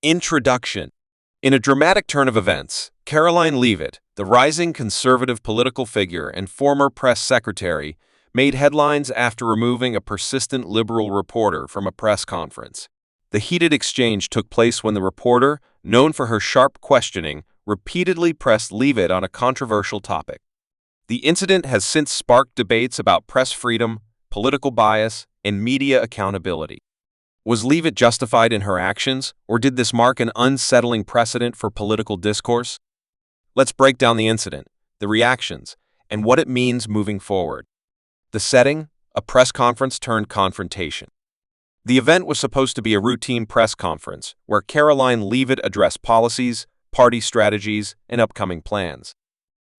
Introduction. In a dramatic turn of events, Karoline Leavitt, the rising conservative political figure and former press secretary, made headlines after removing a persistent liberal reporter from a press conference. The heated exchange took place when the reporter, known for her sharp questioning, repeatedly pressed Leavitt on a controversial topic. The incident has since sparked debates about press freedom, political bias, and media accountability. Was Leavitt justified in her actions, or did this mark an unsettling precedent for political discourse? Let's break down the incident, the reactions, and what it means moving forward. The setting: a press conference turned confrontation. The event was supposed to be a routine press conference where Karoline Leavitt addressed policies, party strategies, and upcoming plans.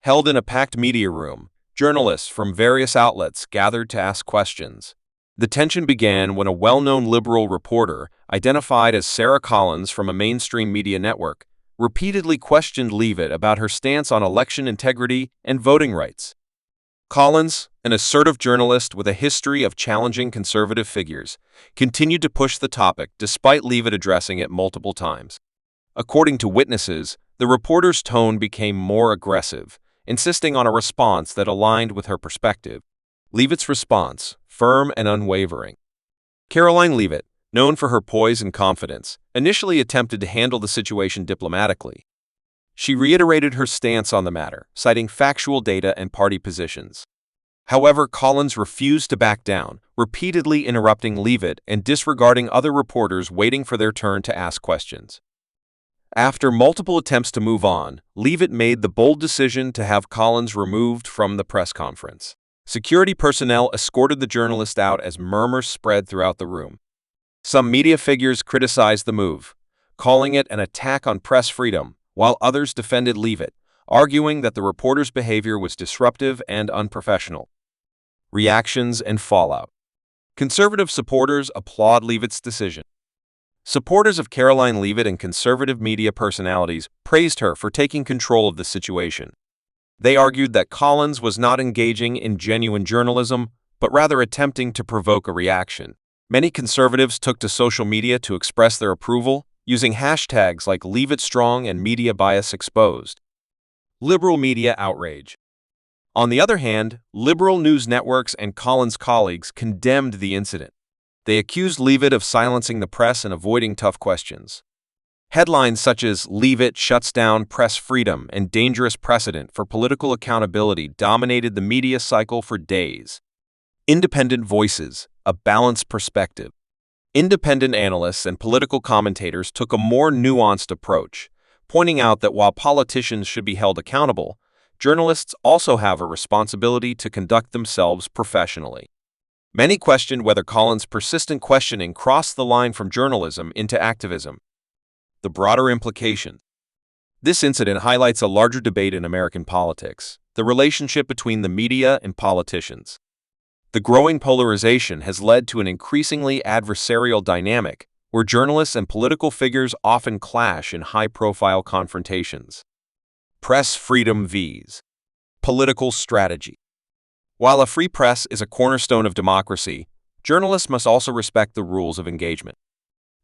Held in a packed media room, journalists from various outlets gathered to ask questions. The tension began when a well-known liberal reporter, identified as Sarah Collins from a mainstream media network, repeatedly questioned Leavitt about her stance on election integrity and voting rights. Collins, an assertive journalist with a history of challenging conservative figures, continued to push the topic despite Leavitt addressing it multiple times. According to witnesses, the reporter's tone became more aggressive, insisting on a response that aligned with her perspective. Leavitt's response: firm and unwavering. Karoline Leavitt, known for her poise and confidence, initially attempted to handle the situation diplomatically. She reiterated her stance on the matter, citing factual data and party positions. However, Collins refused to back down, repeatedly interrupting Leavitt and disregarding other reporters waiting for their turn to ask questions. After multiple attempts to move on, Leavitt made the bold decision to have Collins removed from the press conference. Security personnel escorted the journalist out as murmurs spread throughout the room. Some media figures criticized the move, calling it an attack on press freedom, while others defended Leavitt, arguing that the reporter's behavior was disruptive and unprofessional. Reactions and fallout. Conservative supporters applaud Leavitt's decision. Supporters of Karoline Leavitt and conservative media personalities praised her for taking control of the situation. They argued that Collins was not engaging in genuine journalism, but rather attempting to provoke a reaction. Many conservatives took to social media to express their approval, using hashtags like #LeavittStrong and Media Bias Exposed. Liberal media outrage. On the other hand, liberal news networks and Collins' colleagues condemned the incident. They accused Leavitt of silencing the press and avoiding tough questions. Headlines such as "Leavitt shuts down press freedom" and "dangerous precedent for political accountability" dominated the media cycle for days. Independent voices, a balanced perspective. Independent analysts and political commentators took a more nuanced approach, pointing out that while politicians should be held accountable, journalists also have a responsibility to conduct themselves professionally. Many questioned whether Collins' persistent questioning crossed the line from journalism into activism. The broader implications. This incident highlights a larger debate in American politics: the relationship between the media and politicians. The growing polarization has led to an increasingly adversarial dynamic where journalists and political figures often clash in high-profile confrontations. Press freedom vs. political strategy. While a free press is a cornerstone of democracy, journalists must also respect the rules of engagement.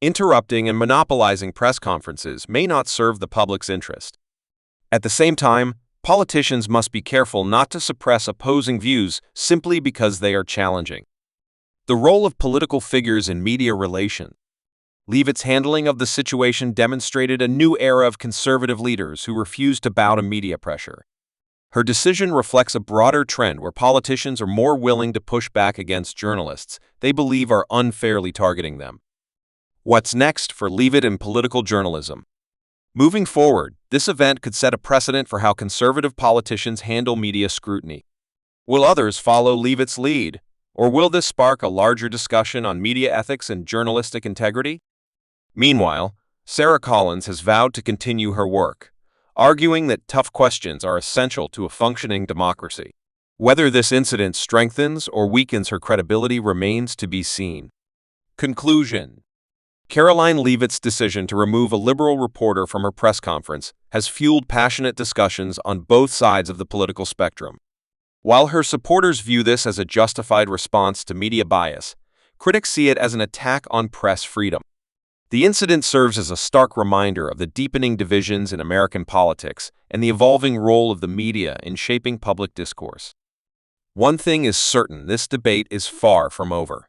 Interrupting and monopolizing press conferences may not serve the public's interest. At the same time, politicians must be careful not to suppress opposing views simply because they are challenging. The role of political figures in media relations. Leavitt's handling of the situation demonstrated a new era of conservative leaders who refused to bow to media pressure. Her decision reflects a broader trend where politicians are more willing to push back against journalists they believe are unfairly targeting them. What's next for Leavitt in political journalism? Moving forward, this event could set a precedent for how conservative politicians handle media scrutiny. Will others follow Leavitt's lead, or will this spark a larger discussion on media ethics and journalistic integrity? Meanwhile, Sarah Collins has vowed to continue her work, arguing that tough questions are essential to a functioning democracy. Whether this incident strengthens or weakens her credibility remains to be seen. Conclusion. Karoline Leavitt's decision to remove a liberal reporter from her press conference has fueled passionate discussions on both sides of the political spectrum. While her supporters view this as a justified response to media bias, critics see it as an attack on press freedom. The incident serves as a stark reminder of the deepening divisions in American politics and the evolving role of the media in shaping public discourse. One thing is certain, this debate is far from over.